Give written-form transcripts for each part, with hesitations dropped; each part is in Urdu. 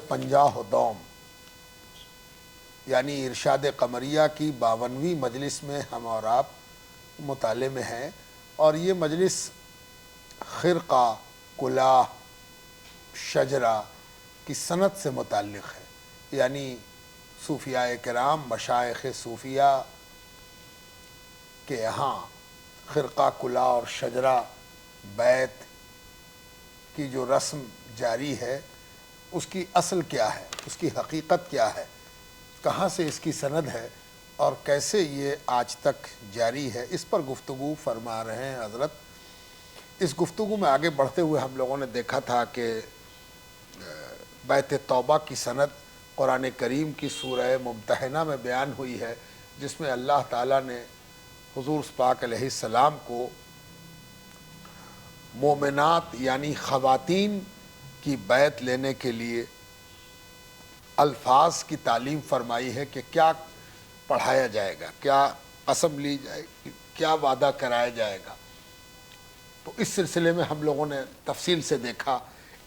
50 دوم یعنی ارشاد قمریہ کی 52ویں مجلس میں ہم اور آپ مطالعے میں ہیں، اور یہ مجلس خرقہ، کلاه، شجرہ کی سند سے متعلق ہے، یعنی صوفیاء کرام، مشائخ صوفیہ کے یہاں خرقہ، کلاه اور شجرہ بیت کی جو رسم جاری ہے اس کی اصل کیا ہے، اس کی حقیقت کیا ہے، کہاں سے اس کی سند ہے اور کیسے یہ آج تک جاری ہے، اس پر گفتگو فرما رہے ہیں حضرت۔ اس گفتگو میں آگے بڑھتے ہوئے ہم لوگوں نے دیکھا تھا کہ بیت توبہ کی سند قرآن کریم کی سورہ ممتحنہ میں بیان ہوئی ہے، جس میں اللہ تعالیٰ نے حضور پاک علیہ السلام کو مومنات یعنی خواتین کی بیعت لینے کے لیے الفاظ کی تعلیم فرمائی ہے کہ کیا پڑھایا جائے گا، کیا قسم لی جائے گی، کیا وعدہ کرایا جائے گا۔ تو اس سلسلے میں ہم لوگوں نے تفصیل سے دیکھا۔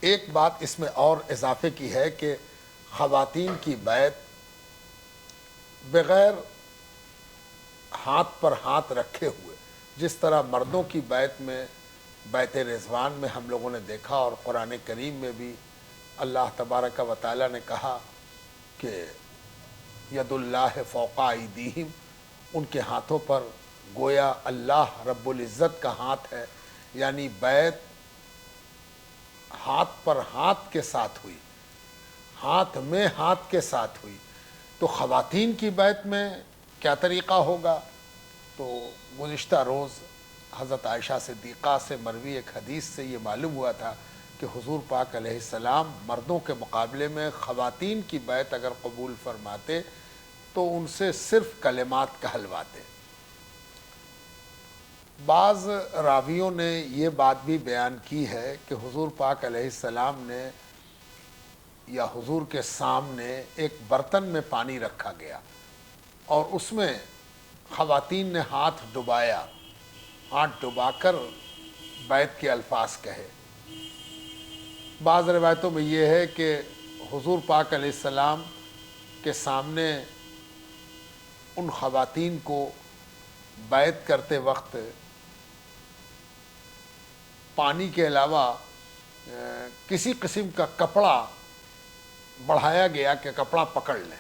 ایک بات اس میں اور اضافے کی ہے کہ خواتین کی بیعت بغیر ہاتھ پر ہاتھ رکھے ہوئے، جس طرح مردوں کی بیعت میں بیعت رضوان میں ہم لوگوں نے دیکھا، اور قرآن کریم میں بھی اللہ تبارک و تعالیٰ نے کہا کہ ید اللہ فوق ایدیہم، ان کے ہاتھوں پر گویا اللہ رب العزت کا ہاتھ ہے، یعنی بیعت ہاتھ پر ہاتھ کے ساتھ ہوئی، ہاتھ میں ہاتھ کے ساتھ ہوئی۔ تو خواتین کی بیعت میں کیا طریقہ ہوگا؟ تو گزشتہ روز حضرت عائشہ صدیقہ سے مروی ایک حدیث سے یہ معلوم ہوا تھا کہ حضور پاک علیہ السلام مردوں کے مقابلے میں خواتین کی بیعت اگر قبول فرماتے تو ان سے صرف کلمات کہلواتے۔ بعض راویوں نے یہ بات بھی بیان کی ہے کہ حضور پاک علیہ السلام نے یا حضور کے سامنے ایک برتن میں پانی رکھا گیا اور اس میں خواتین نے ہاتھ ڈبایا، ہاتھ ڈبا کر بیعت کے الفاظ کہے۔ بعض روایتوں میں یہ ہے کہ حضور پاک علیہ السلام کے سامنے ان خواتین کو بیعت کرتے وقت پانی کے علاوہ کسی قسم کا کپڑا بڑھایا گیا کہ کپڑا پکڑ لیں۔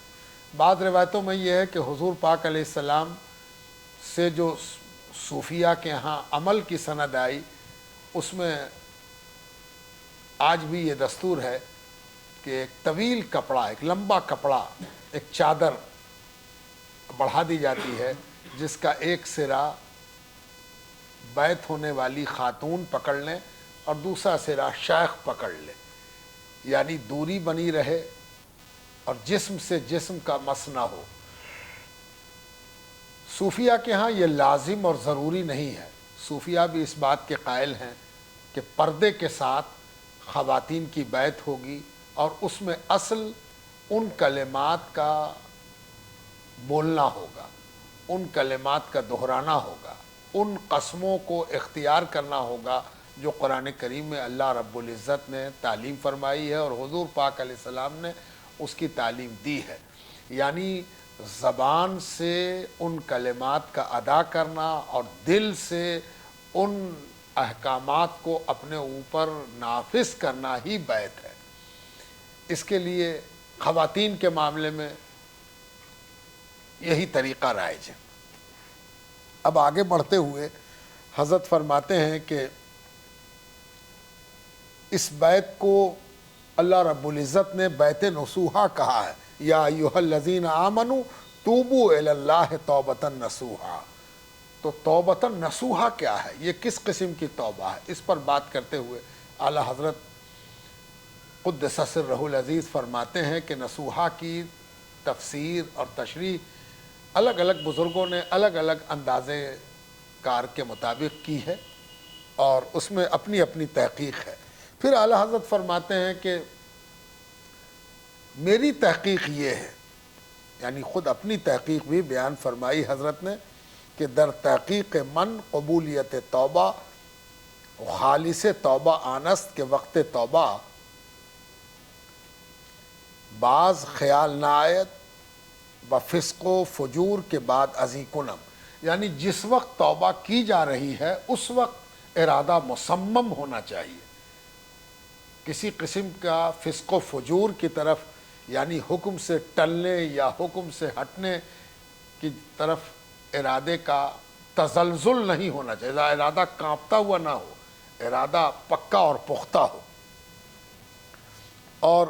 بعض روایتوں میں یہ ہے کہ حضور پاک علیہ السلام سے جو صوفیہ کے ہاں عمل کی سند آئی، اس میں آج بھی یہ دستور ہے کہ ایک طویل کپڑا، ایک لمبا کپڑا، ایک چادر بڑھا دی جاتی ہے، جس کا ایک سرا بیعت ہونے والی خاتون پکڑ لیں اور دوسرا سرا شیخ پکڑ لے، یعنی دوری بنی رہے اور جسم سے جسم کا مس نہ ہو۔ صوفیہ کے ہاں یہ لازم اور ضروری نہیں ہے، صوفیہ بھی اس بات کے قائل ہیں کہ پردے کے ساتھ خواتین کی بیعت ہوگی، اور اس میں اصل ان کلمات کا بولنا ہوگا، ان کلمات کا دہرانا ہوگا، ان قسموں کو اختیار کرنا ہوگا جو قرآن کریم میں اللہ رب العزت نے تعلیم فرمائی ہے اور حضور پاک علیہ السلام نے اس کی تعلیم دی ہے، یعنی زبان سے ان کلمات کا ادا کرنا اور دل سے ان احکامات کو اپنے اوپر نافذ کرنا ہی بیعت ہے۔ اس کے لیے خواتین کے معاملے میں یہی طریقہ رائج ہے۔ اب آگے بڑھتے ہوئے حضرت فرماتے ہیں کہ اس بیعت کو اللہ رب العزت نے بیعت نصوحہ کہا ہے، یا ایھا الذین آمنوا توبوا الی اللہ توبۃ نصوحا۔ تو توبۃ نصوحا کیا ہے، یہ کس قسم کی توبہ ہے، اس پر بات کرتے ہوئے اعلیٰ حضرت قدس سرہ العزیز فرماتے ہیں کہ نصوحا کی تفسیر اور تشریح الگ الگ بزرگوں نے الگ الگ اندازے کار کے مطابق کی ہے اور اس میں اپنی اپنی تحقیق ہے۔ پھر اعلیٰ حضرت فرماتے ہیں کہ میری تحقیق یہ ہے، یعنی خود اپنی تحقیق بھی بیان فرمائی حضرت نے کہ در تحقیق من قبولیت توبہ خالص توبہ آنست کے وقت توبہ بعض خیال نہ آیت و فسق و فجور کے بعد ازی کنم، یعنی جس وقت توبہ کی جا رہی ہے اس وقت ارادہ مصمم ہونا چاہیے، کسی قسم کا فسق و فجور کی طرف یعنی حکم سے ٹلنے یا حکم سے ہٹنے کی طرف ارادے کا تزلزل نہیں ہونا چاہیے، ارادہ کانپتا ہوا نہ ہو، ارادہ پکا اور پختہ ہو، اور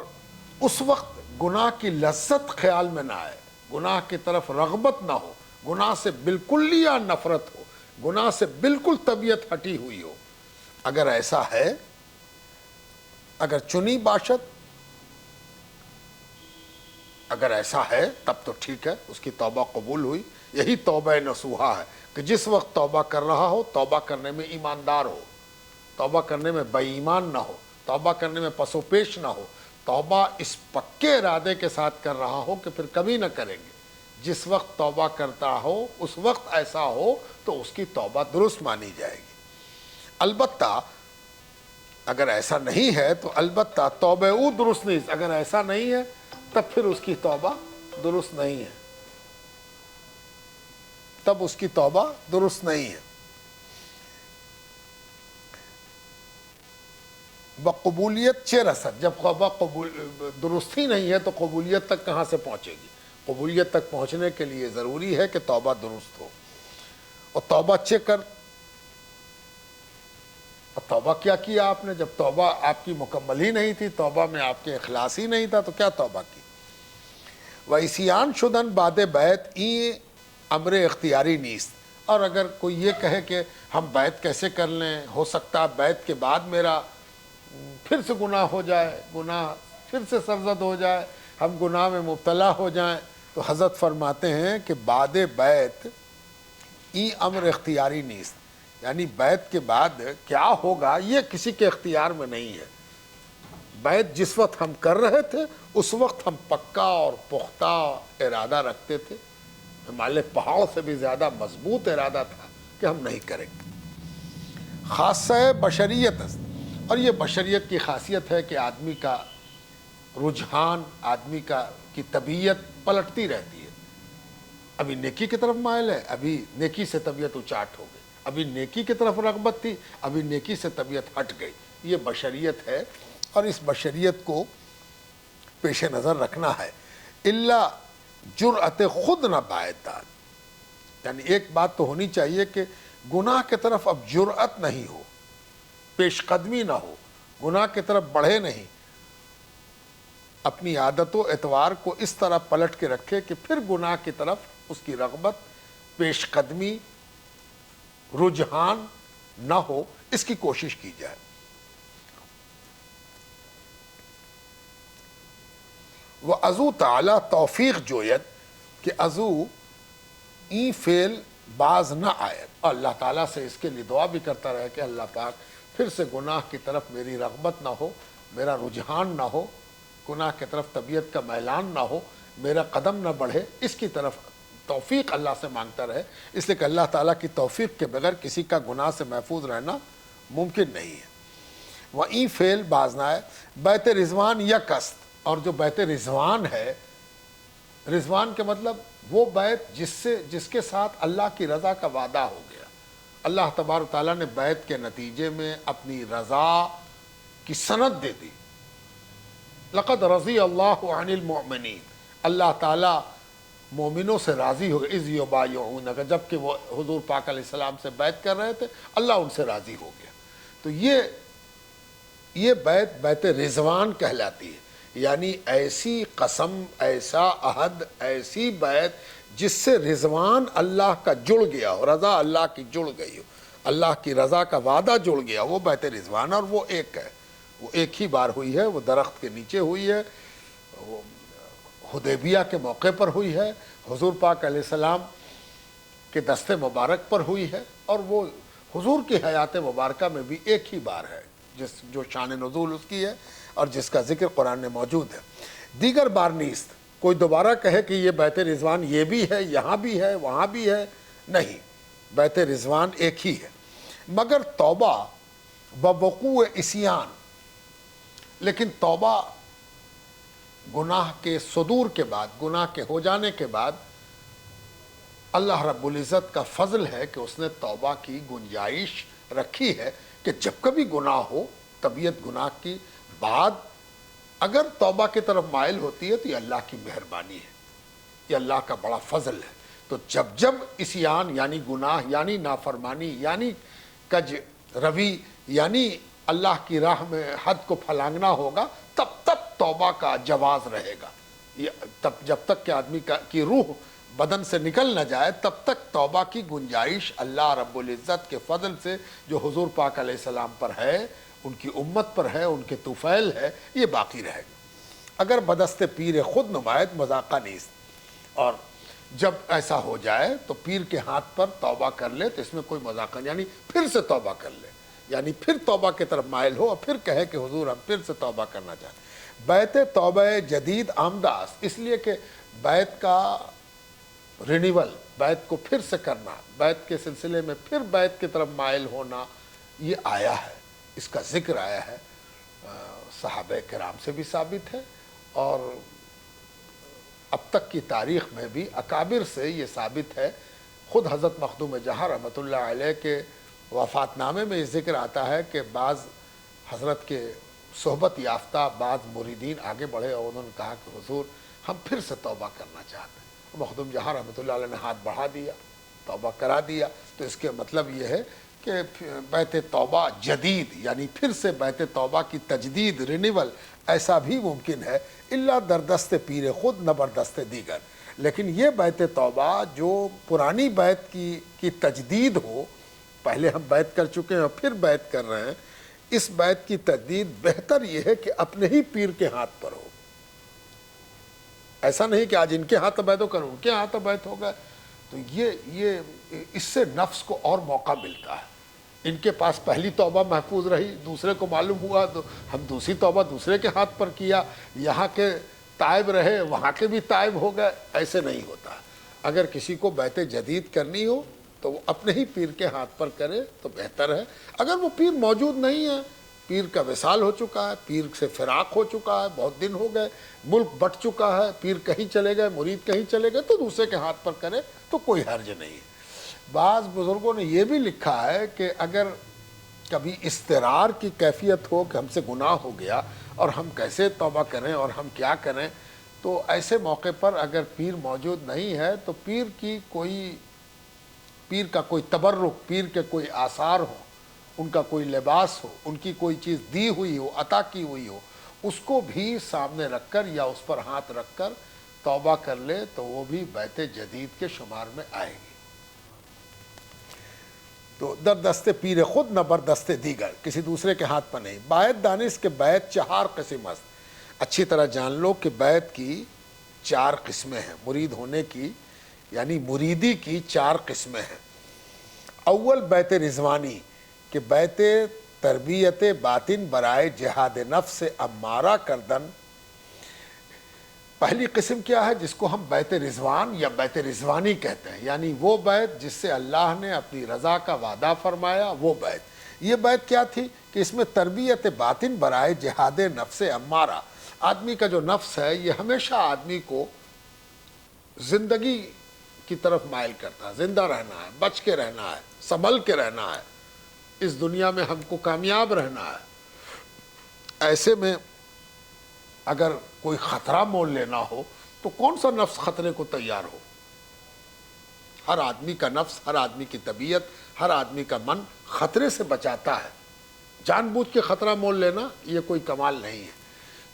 اس وقت گناہ کی لذت خیال میں نہ آئے، گناہ کی طرف رغبت نہ ہو، گناہ سے بالکل یا نفرت ہو، گناہ سے بالکل طبیعت ہٹی ہوئی ہو۔ اگر ایسا ہے، اگر چنی باشد، اگر ایسا ہے تب تو ٹھیک ہے، اس کی توبہ قبول ہوئی۔ یہی توبہ نصوحہ ہے کہ جس وقت توبہ کر رہا ہو، توبہ کرنے میں ایماندار ہو، توبہ کرنے میں بے ایمان نہ ہو، توبہ کرنے میں پس و پیش نہ ہو، توبہ اس پکے ارادے کے ساتھ کر رہا ہو کہ پھر کبھی نہ کریں گے۔ جس وقت توبہ کرتا ہو اس وقت ایسا ہو تو اس کی توبہ درست مانی جائے گی۔ البتہ اگر ایسا نہیں ہے تو البتہ توبہ او درست نہیں، اگر ایسا نہیں ہے تب پھر اس کی توبہ درست نہیں ہے، تب اس کی توبہ درست نہیں ہے۔ بقبولیت چہ رسد، جب توبہ درست ہی نہیں ہے تو قبولیت تک کہاں سے پہنچے گی؟ قبولیت تک پہنچنے کے لیے ضروری ہے کہ توبہ درست ہو، اور توبہ چہ کر، اور توبہ کیا کیا آپ نے؟ جب توبہ آپ کی مکمل ہی نہیں تھی، توبہ میں آپ کے اخلاص ہی نہیں تھا، تو کیا توبہ کی؟ وَإِسْيَان شُدَن بَعْدَ بیت این امر اختیاری نیست، اور اگر کوئی یہ کہے کہ ہم بیت کیسے کر لیں، ہو سکتا بیت کے بعد میرا پھر سے گناہ ہو جائے، گناہ پھر سے سرزد ہو جائے، ہم گناہ میں مبتلا ہو جائیں، تو حضرت فرماتے ہیں کہ بعد بیت ای امر اختیاری نیست، یعنی بیت کے بعد کیا ہوگا یہ کسی کے اختیار میں نہیں ہے۔ بیت جس وقت ہم کر رہے تھے اس وقت ہم پکا اور پختہ ارادہ رکھتے تھے، ہمارے پہاڑ سے بھی زیادہ مضبوط ارادہ تھا کہ ہم نہیں کریں گے۔ خاصہ بشریت است، اور یہ بشریت کی خاصیت ہے کہ آدمی کا رجحان، آدمی کی طبیعت پلٹتی رہتی ہے، ابھی نیکی کی طرف مائل ہے، ابھی نیکی سے طبیعت اچاٹ ہو گئی، ابھی نیکی کی طرف رغبت تھی، ابھی نیکی سے طبیعت ہٹ گئی۔ یہ بشریت ہے، اور اس بشریت کو پیش نظر رکھنا ہے۔ الا جرأت خود نہ باعث داد، یعنی ایک بات تو ہونی چاہیے کہ گناہ کی طرف اب جرأت نہیں ہو، پیش قدمی نہ ہو، گناہ کی طرف بڑھے نہیں، اپنی عادت و اعتبار کو اس طرح پلٹ کے رکھے کہ پھر گناہ کی طرف اس کی رغبت، پیش قدمی، رجحان نہ ہو، اس کی کوشش کی جائے۔ وہ ازو تعالی توفیق جوید، کہ ازو این فعل باز نہ آیت، اور اللہ تعالیٰ سے اس کے لیے دعا بھی کرتا رہے کہ اللہ پاک پھر سے گناہ کی طرف میری رغبت نہ ہو، میرا رجحان نہ ہو، گناہ کی طرف طبیعت کا میلان نہ ہو، میرا قدم نہ بڑھے، اس کی طرف توفیق اللہ سے مانگتا رہے، اس لیے کہ اللہ تعالیٰ کی توفیق کے بغیر کسی کا گناہ سے محفوظ رہنا ممکن نہیں ہے۔ وہ این فعل باز نہ آئے، بیت رضوان یا قصد، اور جو بیت رضوان ہے، رضوان کے مطلب وہ بیت جس کے ساتھ اللہ کی رضا کا وعدہ ہو گیا۔ اللہ تبارک تعالیٰ نے بیت کے نتیجے میں اپنی رضا کی سند دے دی۔ لقد رضی اللہ عن المؤمنین، اللہ تعالیٰ مومنوں سے راضی ہو گئے، اذ یبایعونک، جب کہ وہ حضور پاک علیہ السلام سے بیعت کر رہے تھے، اللہ ان سے راضی ہو گیا۔ تو یہ بیت رضوان کہلاتی ہے، یعنی ایسی قسم، ایسا عہد، ایسی بیعت جس سے رضوان اللہ کا جڑ گیا ہو، رضا اللہ کی جڑ گئی ہو، اللہ کی رضا کا وعدہ جڑ گیا، وہ بیت رضوان، اور وہ ایک ہے، وہ ایک ہی بار ہوئی ہے، وہ درخت کے نیچے ہوئی ہے، وہ حدیبیہ کے موقع پر ہوئی ہے، حضور پاک علیہ السلام کے دست مبارک پر ہوئی ہے، اور وہ حضور کی حیات مبارکہ میں بھی ایک ہی بار ہے، جو شان نزول اس کی ہے اور جس کا ذکر قرآن میں موجود ہے۔ دیگر بار نیست، کوئی دوبارہ کہے کہ یہ بیت رضوان یہ بھی ہے، یہاں بھی ہے، وہاں بھی ہے، نہیں، بیت رضوان ایک ہی ہے، مگر توبہ بوقوع عصیان، لیکن توبہ گناہ کے صدور کے بعد، گناہ کے ہو جانے کے بعد اللہ رب العزت کا فضل ہے کہ اس نے توبہ کی گنجائش رکھی ہے کہ جب کبھی گناہ ہو، طبیعت گناہ کی بعد اگر توبہ کی طرف مائل ہوتی ہے تو یہ اللہ کی مہربانی ہے، یہ اللہ کا بڑا فضل ہے۔ تو جب جب عصیان یعنی گناہ یعنی نافرمانی یعنی کج روی یعنی اللہ کی راہ میں حد کو پھلانگنا ہوگا، تب تک توبہ کا جواز رہے گا۔ تب جب تک کہ آدمی کی روح بدن سے نکل نہ جائے تب تک توبہ کی گنجائش اللہ رب العزت کے فضل سے جو حضور پاک علیہ السلام پر ہے، ان کی امت پر ہے، ان کے طفیل ہے، یہ باقی رہے گا۔ اگر بدست پیر خود نمائد مذاقہ نیست، اور جب ایسا ہو جائے تو پیر کے ہاتھ پر توبہ کر لے تو اس میں کوئی مذاقہ نہیں، یعنی پھر سے توبہ کر لے، یعنی پھر توبہ کی طرف مائل ہو اور پھر کہے کہ حضور ہم پھر سے توبہ کرنا چاہتے ہیں۔ بیت توبہ جدید آمداز، اس لیے کہ بیت کا رینیول، بیت کو پھر سے کرنا، بیت کے سلسلے میں پھر بیت کی طرف مائل ہونا، یہ آیا ہے، اس کا ذکر آیا ہے، صحابہ کرام سے بھی ثابت ہے اور اب تک کی تاریخ میں بھی اکابر سے یہ ثابت ہے۔ خود حضرت مخدوم جہاں رحمۃ اللہ علیہ کے وفات نامے میں یہ ذکر آتا ہے کہ بعض حضرت کے صحبت یافتہ بعض مریدین آگے بڑھے اور انہوں نے کہا کہ حضور ہم پھر سے توبہ کرنا چاہتے ہیں۔ مخدوم جہاں رحمۃ اللہ علیہ نے ہاتھ بڑھا دیا، توبہ کرا دیا۔ تو اس کے مطلب یہ ہے کہ بیت توبہ جدید یعنی پھر سے بیت توبہ کی تجدید، رینیول، ایسا بھی ممکن ہے، الا در دست پیر خود نہ بردست دیگر۔ لیکن یہ بیت توبہ جو پرانی بیت کی تجدید ہو، پہلے ہم بیت کر چکے ہیں اور پھر بیت کر رہے ہیں، اس بیت کی تجدید بہتر یہ ہے کہ اپنے ہی پیر کے ہاتھ پر ہو۔ ایسا نہیں کہ آج ان کے ہاتھ بیت ہو کر ان کے ہاتھ بیت ہو گئے، تو یہ اس سے نفس کو اور موقع ملتا ہے۔ ان کے پاس پہلی توبہ محفوظ رہی، دوسرے کو معلوم ہوا تو ہم دوسری توبہ دوسرے کے ہاتھ پر کیا، یہاں کے تائب رہے وہاں کے بھی تائب ہو گئے، ایسے نہیں ہوتا۔ اگر کسی کو بیت جدید کرنی ہو تو وہ اپنے ہی پیر کے ہاتھ پر کرے تو بہتر ہے۔ اگر وہ پیر موجود نہیں ہے، پیر کا وصال ہو چکا ہے، پیر سے فراق ہو چکا ہے، بہت دن ہو گئے، ملک بٹ چکا ہے، پیر کہیں چلے گئے، مرید کہیں چلے گئے، تو دوسرے کے ہاتھ پر کرے تو کوئی حرج نہیں ہے۔ بعض بزرگوں نے یہ بھی لکھا ہے کہ اگر کبھی اضطرار کی کیفیت ہو کہ ہم سے گناہ ہو گیا اور ہم کیسے توبہ کریں اور ہم کیا کریں، تو ایسے موقع پر اگر پیر موجود نہیں ہے تو پیر کا کوئی تبرک، پیر کے کوئی آثار ہو، ان کا کوئی لباس ہو، ان کی کوئی چیز دی ہوئی ہو، عطا کی ہوئی ہو، اس کو بھی سامنے رکھ کر یا اس پر ہاتھ رکھ کر توبہ کر لے تو وہ بھی بیت جدید کے شمار میں آئے گی۔ تو در دست پیر خود نہ بردست دیگر، کسی دوسرے کے ہاتھ پر نہیں۔ بیت دانش کے بیت 4 قسم است۔ اچھی طرح جان لو کہ بیت کی 4 قسمیں ہیں، مرید ہونے کی یعنی مریدی کی 4 قسمیں ہیں۔ اول بیت رضوانی کہ بیت تربیت باطن برائے جہاد نفس امارہ کردن۔ پہلی قسم کیا ہے؟ جس کو ہم بیت رضوان یا بیت رضوانی کہتے ہیں، یعنی وہ بیت جس سے اللہ نے اپنی رضا کا وعدہ فرمایا، وہ بیت۔ یہ بیت کیا تھی کہ اس میں تربیت باطن برائے جہاد نفس امارہ، آدمی کا جو نفس ہے یہ ہمیشہ آدمی کو زندگی کی طرف مائل کرتا ہے، زندہ رہنا ہے، بچ کے رہنا ہے، سنبھل کے رہنا ہے، اس دنیا میں ہم کو کامیاب رہنا ہے۔ ایسے میں اگر کوئی خطرہ مول لینا ہو تو کون سا نفس خطرے کو تیار ہو؟ ہر آدمی کا نفس، ہر آدمی کی طبیعت، ہر آدمی کا من خطرے سے بچاتا ہے۔ جان بوجھ کے خطرہ مول لینا یہ کوئی کمال نہیں ہے۔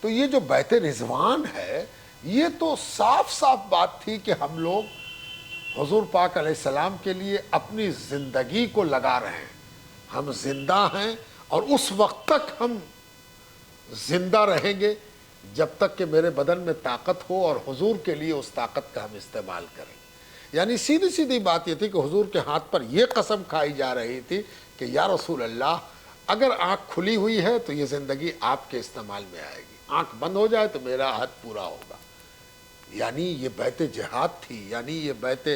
تو یہ جو بیت رضوان ہے یہ تو صاف صاف بات تھی کہ ہم لوگ حضور پاک علیہ السلام کے لیے اپنی زندگی کو لگا رہے ہیں، ہم زندہ ہیں اور اس وقت تک ہم زندہ رہیں گے جب تک کہ میرے بدن میں طاقت ہو، اور حضور کے لیے اس طاقت کا ہم استعمال کریں۔ یعنی سیدھی سیدھی بات یہ تھی کہ حضور کے ہاتھ پر یہ قسم کھائی جا رہی تھی کہ یا رسول اللہ اگر آنکھ کھلی ہوئی ہے تو یہ زندگی آپ کے استعمال میں آئے گی، آنکھ بند ہو جائے تو میرا عہد پورا ہوگا۔ یعنی یہ بیت جہاد تھی، یعنی یہ بیت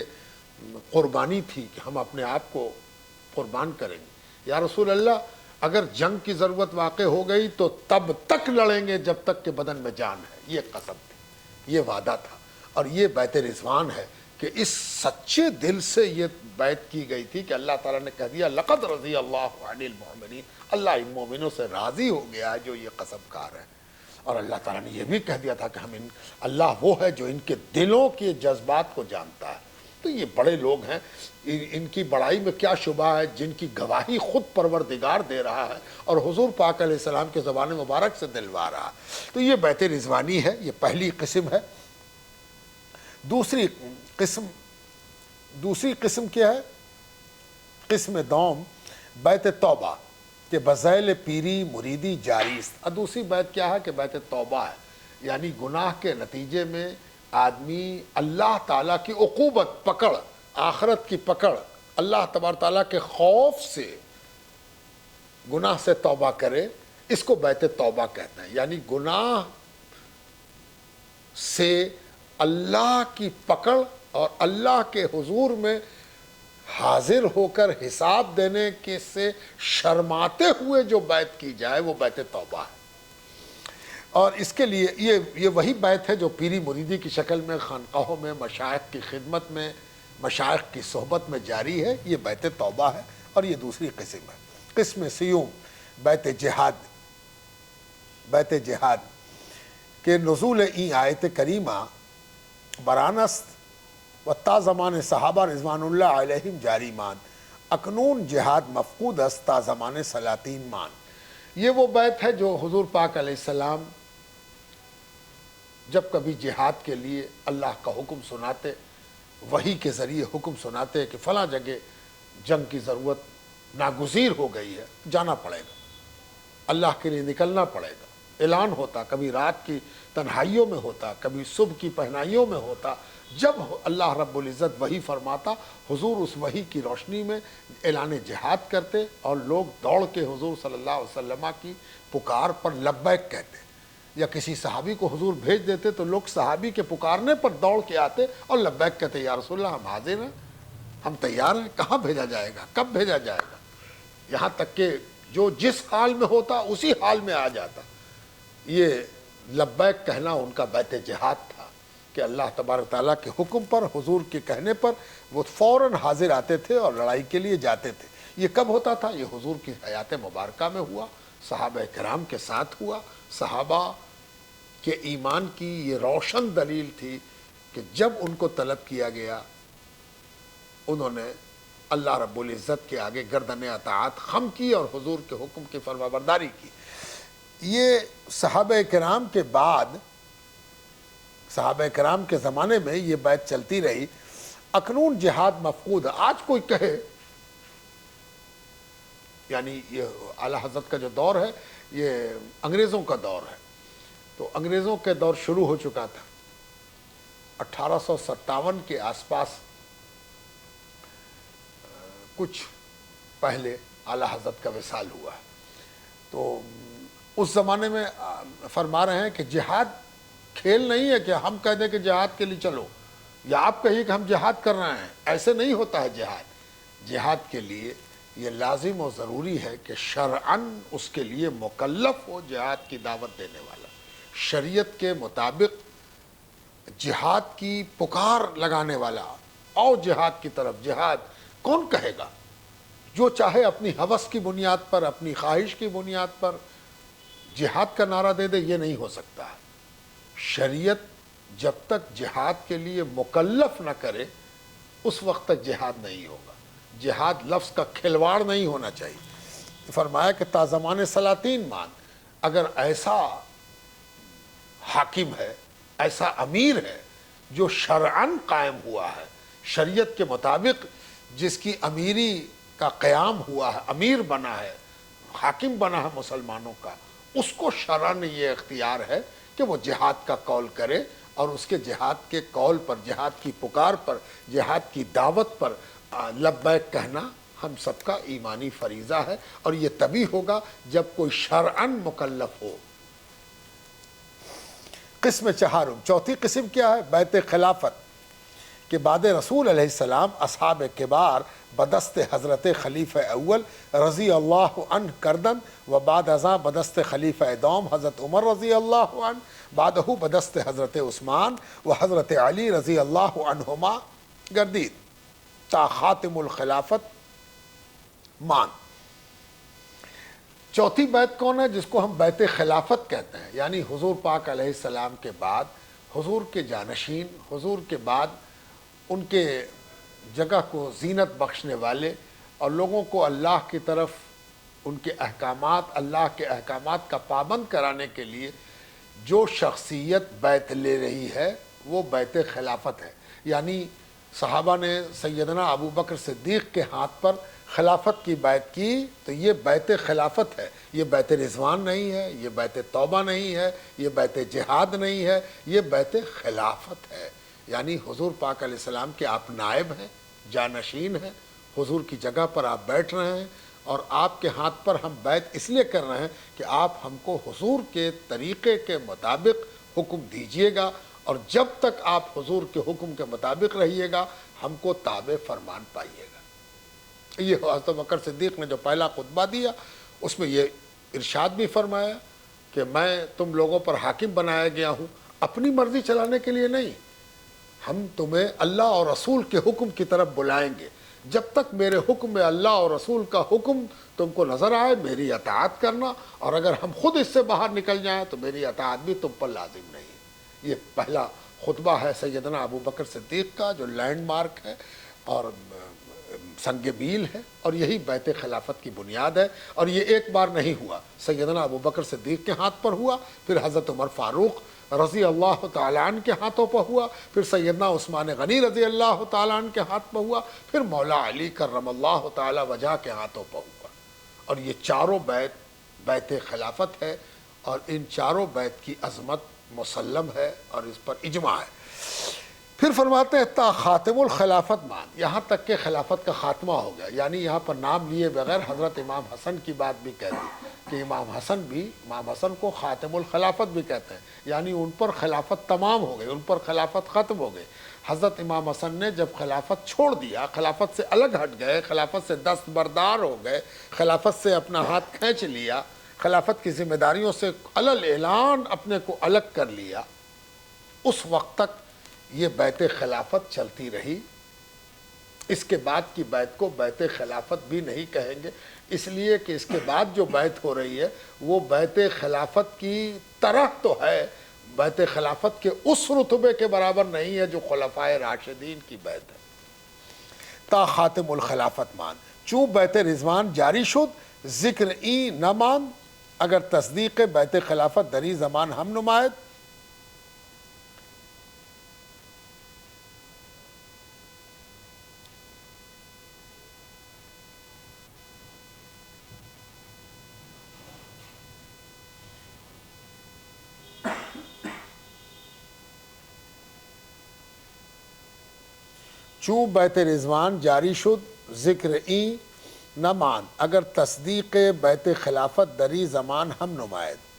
قربانی تھی کہ ہم اپنے آپ کو قربان کریں گے۔ یا رسول اللہ اگر جنگ کی ضرورت واقع ہو گئی تو تب تک لڑیں گے جب تک کہ بدن میں جان ہے۔ یہ قسم تھی، یہ وعدہ تھا، اور یہ بیت رضوان ہے کہ اس سچے دل سے یہ بیعت کی گئی تھی کہ اللہ تعالیٰ نے کہہ دیا لقد رضی اللہ عن المؤمنین، اللہ ان مومنوں سے راضی ہو گیا جو یہ قسم کار ہے۔ اور اللہ تعالیٰ نے یہ بھی کہہ دیا تھا کہ اللہ وہ ہے جو ان کے دلوں کے جذبات کو جانتا ہے۔ تو یہ بڑے لوگ ہیں، ان کی بڑائی میں کیا شبہ ہے، جن کی گواہی خود پروردگار دے رہا ہے اور حضور پاک علیہ السلام کے زبان مبارک سے دلوا رہا ہے۔ تو یہ بیت رضوانی ہے، یہ پہلی قسم ہے۔ دوسری قسم کیا ہے؟ قسم دوم بیت توبہ کہ بذیل پیری مریدی جاری است۔ اور دوسری بیت کیا ہے کہ بیت توبہ ہے، یعنی گناہ کے نتیجے میں آدمی اللہ تعالیٰ کی عقوبت، پکڑ، آخرت کی پکڑ، اللہ تبارک تعالیٰ کے خوف سے گناہ سے توبہ کرے، اس کو بیت توبہ کہتے ہیں۔ یعنی گناہ سے اللہ کی پکڑ اور اللہ کے حضور میں حاضر ہو کر حساب دینے کے سے شرماتے ہوئے جو بیعت کی جائے وہ بیت توبہ ہے۔ اور اس کے لیے یہ وہی بیعت ہے جو پیری مریدی کی شکل میں خانقاہوں میں مشائخ کی خدمت میں، مشائخ کی صحبت میں جاری ہے، یہ بیت توبہ ہے، اور یہ دوسری قسم ہے۔ قسم سیوم بیت جہاد، بیت جہاد کہ نزول این آیت کریمہ برانست و تا زمان صحابہ رضوان اللہ علیہم جاری مان، اکنون جہاد مفقود است تا زمان سلاطین مان۔ یہ وہ بیت ہے جو حضور پاک علیہ السلام جب کبھی جہاد کے لیے اللہ کا حکم سناتے، وحی کے ذریعے حکم سناتے کہ فلاں جگہ جنگ کی ضرورت ناگزیر ہو گئی ہے، جانا پڑے گا، اللہ کے لیے نکلنا پڑے گا، اعلان ہوتا، کبھی رات کی تنہائیوں میں ہوتا، کبھی صبح کی پہنائیوں میں ہوتا۔ جب اللہ رب العزت وحی فرماتا، حضور اس وحی کی روشنی میں اعلان جہاد کرتے، اور لوگ دوڑ کے حضور صلی اللہ علیہ وسلم کی پکار پر لبیک کہتے، یا کسی صحابی کو حضور بھیج دیتے تو لوگ صحابی کے پکارنے پر دوڑ کے آتے اور لبیک کہتے، یا رسول اللہ ہم حاضر ہیں، ہم تیار ہیں، کہاں بھیجا جائے گا، کب بھیجا جائے گا، یہاں تک کہ جو جس حال میں ہوتا اسی حال میں آ جاتا۔ یہ لبیک کہنا ان کا بیت جہاد تھا کہ اللہ تبارک تعالیٰ کے حکم پر، حضور کے کہنے پر وہ فوراً حاضر آتے تھے اور لڑائی کے لیے جاتے تھے۔ یہ کب ہوتا تھا؟ یہ حضور کی حیات مبارکہ میں ہوا، صحابہ کرام کے ساتھ ہوا۔ صحابہ کے ایمان کی یہ روشن دلیل تھی کہ جب ان کو طلب کیا گیا، انہوں نے اللہ رب العزت کے آگے گردن اطاعت خم کی اور حضور کے حکم کی فرما برداری کی۔ یہ صحابہ کرام کے بعد، صحابہ کرام کے زمانے میں یہ بیعت چلتی رہی۔ اکنون جہاد مفقود، آج کوئی کہے، یعنی یہ اعلیٰ حضرت کا جو دور ہے یہ انگریزوں کا دور ہے، تو انگریزوں کے دور شروع ہو چکا تھا 1857 کے آس پاس، کچھ پہلے اعلیٰ حضرت کا وصال ہوا ہے۔ تو اس زمانے میں فرما رہے ہیں کہ جہاد کھیل نہیں ہے کہ ہم کہہ دیں کہ جہاد کے لیے چلو، یا آپ کہیے کہ ہم جہاد کر رہے ہیں، ایسے نہیں ہوتا ہے جہاد۔ جہاد کے لیے یہ لازم و ضروری ہے کہ شرعاً اس کے لیے مکلف ہو جہاد کی دعوت دینے والا، شریعت کے مطابق جہاد کی پکار لگانے والا، اور جہاد کی طرف۔ جہاد کون کہے گا؟ جو چاہے اپنی ہوس کی بنیاد پر، اپنی خواہش کی بنیاد پر جہاد کا نعرہ دے دے، یہ نہیں ہو سکتا ہے۔ شریعت جب تک جہاد کے لیے مکلف نہ کرے اس وقت تک جہاد نہیں ہوگا۔ جہاد لفظ کا کھلواڑ نہیں ہونا چاہیے۔ فرمایا کہ تا زمان سلاطین مان، اگر ایسا حاکم ہے، ایسا امیر ہے جو شرعاً قائم ہوا ہے، شریعت کے مطابق جس کی امیری کا قیام ہوا ہے، امیر بنا ہے، حاکم بنا ہے مسلمانوں کا، اس کو شرعاً یہ اختیار ہے کہ وہ جہاد کا قول کرے، اور اس کے جہاد کے قول پر، جہاد کی پکار پر، جہاد کی دعوت پر لبیک کہنا ہم سب کا ایمانی فریضہ ہے، اور یہ تبھی ہوگا جب کوئی شرعاً مکلف ہو۔ قسم چہارم، چوتھی قسم کیا ہے؟ بیت خلافت کہ بعد رسول علیہ السلام اصحاب کبار بدست حضرت خلیفہ اول رضی اللہ عنہ کردن و بعد ازاں بدست خلیفہ دوم حضرت عمر رضی اللہ عنہ بعدہ بدست حضرت عثمان و حضرت علی رضی اللہ عنہما گردید تا خاتم الخلافت مان۔ چوتھی بیعت کون ہے؟ جس کو ہم بیعت خلافت کہتے ہیں، یعنی حضور پاک علیہ السلام کے بعد حضور کے جانشین، حضور کے بعد ان کے جگہ کو زینت بخشنے والے اور لوگوں کو اللہ کی طرف ان کے احکامات، اللہ کے احکامات کا پابند کرانے کے لیے جو شخصیت بیعت لے رہی ہے وہ بیعت خلافت ہے۔ یعنی صحابہ نے سیدنا ابو بکر صدیق کے ہاتھ پر خلافت کی بیعت کی تو یہ بیعت خلافت ہے، یہ بیعت رضوان نہیں ہے، یہ بیعت توبہ نہیں ہے، یہ بیعت جہاد نہیں ہے، یہ بیعت خلافت ہے۔ یعنی حضور پاک علیہ السلام کے آپ نائب ہیں، جانشین ہیں، حضور کی جگہ پر آپ بیٹھ رہے ہیں اور آپ کے ہاتھ پر ہم بیعت اس لیے کر رہے ہیں کہ آپ ہم کو حضور کے طریقے کے مطابق حکم دیجئے گا، اور جب تک آپ حضور کے حکم کے مطابق رہیے گا ہم کو تابع فرمان پائیے گا۔ یہ حضرت بکر صدیق نے جو پہلا خطبہ دیا اس میں یہ ارشاد بھی فرمایا کہ میں تم لوگوں پر حاکم بنایا گیا ہوں اپنی مرضی چلانے کے لیے نہیں، ہم تمہیں اللہ اور رسول کے حکم کی طرف بلائیں گے، جب تک میرے حکم میں اللہ اور رسول کا حکم تم کو نظر آئے میری اطاعت کرنا، اور اگر ہم خود اس سے باہر نکل جائیں تو میری اطاعت بھی تم پر لازم نہیں۔ یہ پہلا خطبہ ہے سیدنا ابو بکر صدیق کا جو لینڈ مارک ہے اور سنگ میل ہے، اور یہی بیعت خلافت کی بنیاد ہے۔ اور یہ ایک بار نہیں ہوا، سیدنا ابو بکر صدیق کے ہاتھ پر ہوا، پھر حضرت عمر فاروق رضی اللہ تعالیٰ عنہ کے ہاتھوں پر ہوا، پھر سیدنا عثمان غنی رضی اللہ تعالیٰ عنہ کے ہاتھ پر ہوا، پھر مولا علی کرم اللہ تعالیٰ وجہ کے ہاتھوں پر ہوا۔ اور یہ چاروں بیعت خلافت ہے، اور ان چاروں بیعت کی عظمت مسلم ہے اور اس پر اجماع ہے۔ پھر فرماتے ہیں تا خاتم الخلافت مان، یہاں تک کہ خلافت کا خاتمہ ہو گیا، یعنی یہاں پر نام لیے بغیر حضرت امام حسن کی بات بھی کہہ دی کہ امام حسن کو خاتم الخلافت بھی کہتے ہیں، یعنی ان پر خلافت تمام ہو گئی، ان پر خلافت ختم ہو گئی۔ حضرت امام حسن نے جب خلافت چھوڑ دیا، خلافت سے الگ ہٹ گئے، خلافت سے دستبردار ہو گئے، خلافت سے اپنا ہاتھ کھینچ لیا، خلافت کی ذمہ داریوں سے علل اعلان اپنے کو الگ کر لیا، اس وقت تک یہ بیعت خلافت چلتی رہی۔ اس کے بعد کی بیعت کو بیعت خلافت بھی نہیں کہیں گے، اس لیے کہ اس کے بعد جو بیعت ہو رہی ہے وہ بیعت خلافت کی طرح تو ہے، بیعت خلافت کے اس رتبے کے برابر نہیں ہے جو خلفائے راشدین کی بیعت ہے۔ تا خاتم الخلافت مان چوں بیعت رضوان جاری شد ذکر این نہ مان اگر تصدیق بیعت خلافت دری زمان ہم نمائد۔ چوں بیعت رضوان جاری شد ذکر این نہ مان اگر تصدیق بیعت خلافت دری زمان ہم نمائد۔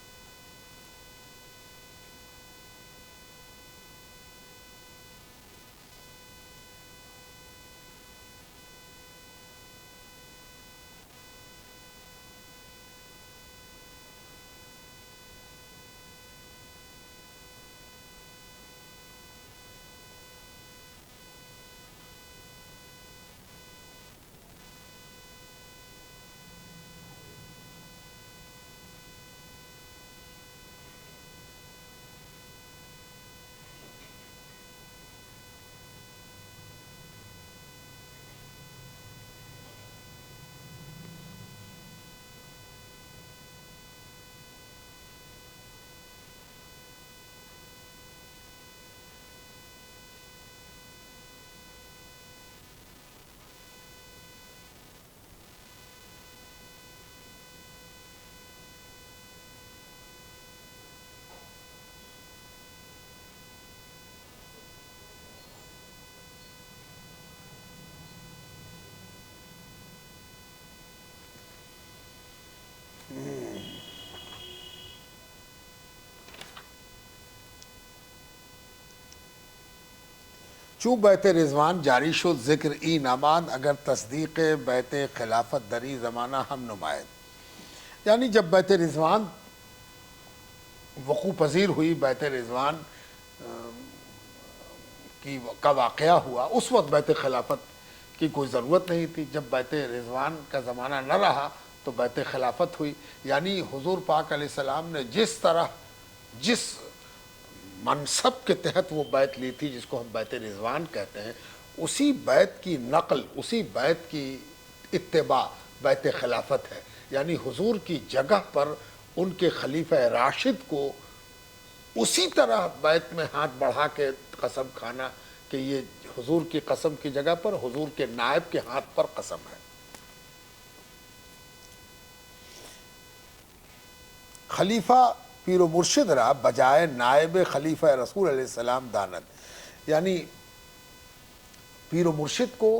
چو بیت رضوان جاری شد ذکر ای نماند اگر تصدیق بیت خلافت دری زمانہ ہم نمائد، یعنی جب بیت رضوان وقوع پذیر ہوئی، بیت رضوان کا واقعہ ہوا، اس وقت بیت خلافت کی کوئی ضرورت نہیں تھی۔ جب بیت رضوان کا زمانہ نہ رہا تو بیت خلافت ہوئی، یعنی حضور پاک علیہ السلام نے جس طرح جس منصب کے تحت وہ بیت لی تھی، جس کو ہم بیت رضوان کہتے ہیں، اسی بیت کی نقل، اسی بیت کی اتباع بیت خلافت ہے۔ یعنی حضور کی جگہ پر ان کے خلیفہ راشد کو اسی طرح بیت میں ہاتھ بڑھا کے قسم کھانا کہ یہ حضور کی قسم کی جگہ پر حضور کے نائب کے ہاتھ پر قسم ہے۔ خلیفہ پیر و مرشد را بجائے نائب خلیفہ رسول علیہ السلام داند، یعنی پیر و مرشد کو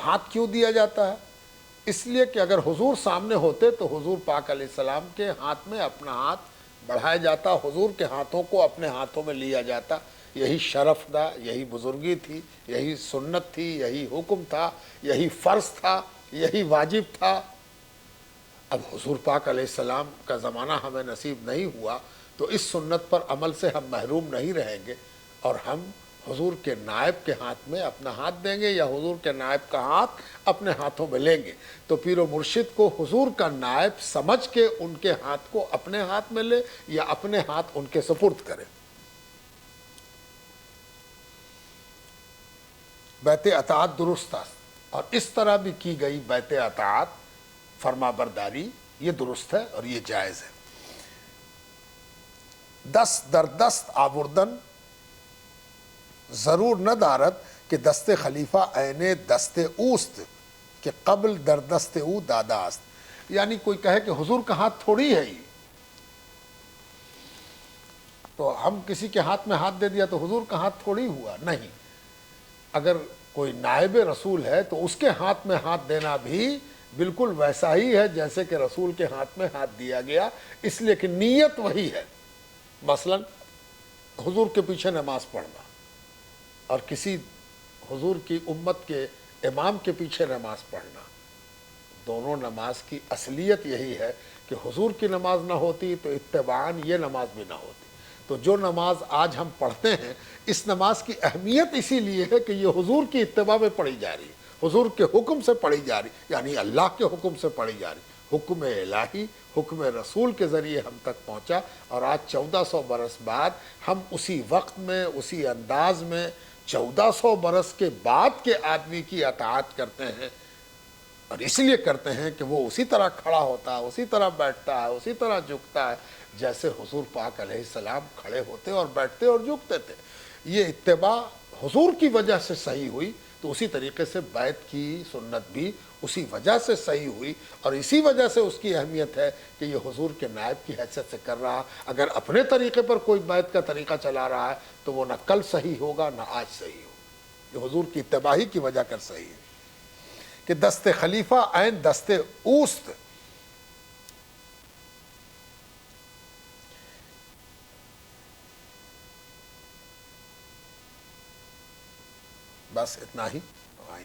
ہاتھ کیوں دیا جاتا ہے؟ اس لیے کہ اگر حضور سامنے ہوتے تو حضور پاک علیہ السلام کے ہاتھ میں اپنا ہاتھ بڑھایا جاتا، حضور کے ہاتھوں کو اپنے ہاتھوں میں لیا جاتا۔ یہی شرف تھا، یہی بزرگی تھی، یہی سنت تھی، یہی حکم تھا، یہی فرض تھا، یہی واجب تھا۔ اب حضور پاک علیہ السلام کا زمانہ ہمیں نصیب نہیں ہوا تو اس سنت پر عمل سے ہم محروم نہیں رہیں گے، اور ہم حضور کے نائب کے ہاتھ میں اپنا ہاتھ دیں گے یا حضور کے نائب کا ہاتھ اپنے ہاتھوں میں لیں گے۔ تو پیر و مرشد کو حضور کا نائب سمجھ کے ان کے ہاتھ کو اپنے ہاتھ میں لے یا اپنے ہاتھ ان کے سپرد کرے۔ بیت اطاعت درست است، اور اس طرح بھی کی گئی بیت اطاعت، فرما برداری، یہ درست ہے اور یہ جائز ہے۔ دست در دست آوردن ضرور نہ دارد کہ دست خلیفہ عین دست اوست کہ قبل در دست او دادا است، یعنی کوئی کہے کہ حضور کا ہاتھ تھوڑی ہے، تو ہم کسی کے ہاتھ میں ہاتھ دے دیا تو حضور کا ہاتھ تھوڑی ہوا، نہیں۔ اگر کوئی نائب رسول ہے تو اس کے ہاتھ میں ہاتھ دینا بھی بالکل ویسا ہی ہے جیسے کہ رسول کے ہاتھ میں ہاتھ دیا گیا، اس لیے کہ نیت وہی ہے۔ مثلا حضور کے پیچھے نماز پڑھنا اور کسی حضور کی امت کے امام کے پیچھے نماز پڑھنا، دونوں نماز کی اصلیت یہی ہے کہ حضور کی نماز نہ ہوتی تو اتباعاً یہ نماز بھی نہ ہوتی۔ تو جو نماز آج ہم پڑھتے ہیں، اس نماز کی اہمیت اسی لیے ہے کہ یہ حضور کی اتباع میں پڑھی جا رہی ہے، حضور کے حکم سے پڑھی جا رہی، یعنی اللہ کے حکم سے پڑھی جا رہی۔ حکم الہی، حکم رسول کے ذریعے ہم تک پہنچا، اور آج 1400 برس بعد ہم اسی وقت میں، اسی انداز میں 1400 برس کے بعد کے آدمی کی اطاعت کرتے ہیں، اور اس لیے کرتے ہیں کہ وہ اسی طرح کھڑا ہوتا ہے، اسی طرح بیٹھتا ہے، اسی طرح جھکتا ہے جیسے حضور پاک علیہ السلام کھڑے ہوتے اور بیٹھتے اور جھکتے تھے۔ یہ اتباع حضور کی وجہ سے صحیح ہوئی، تو اسی طریقے سے بیت کی سنت بھی اسی وجہ سے صحیح ہوئی، اور اسی وجہ سے اس کی اہمیت ہے کہ یہ حضور کے نائب کی حیثیت سے کر رہا۔ اگر اپنے طریقے پر کوئی بیت کا طریقہ چلا رہا ہے تو وہ نہ کل صحیح ہوگا نہ آج صحیح ہوگا، یہ حضور کی اتباعی کی وجہ کر صحیح ہے۔ کہ دست خلیفہ عین دست اوست، بس اتنا ہی۔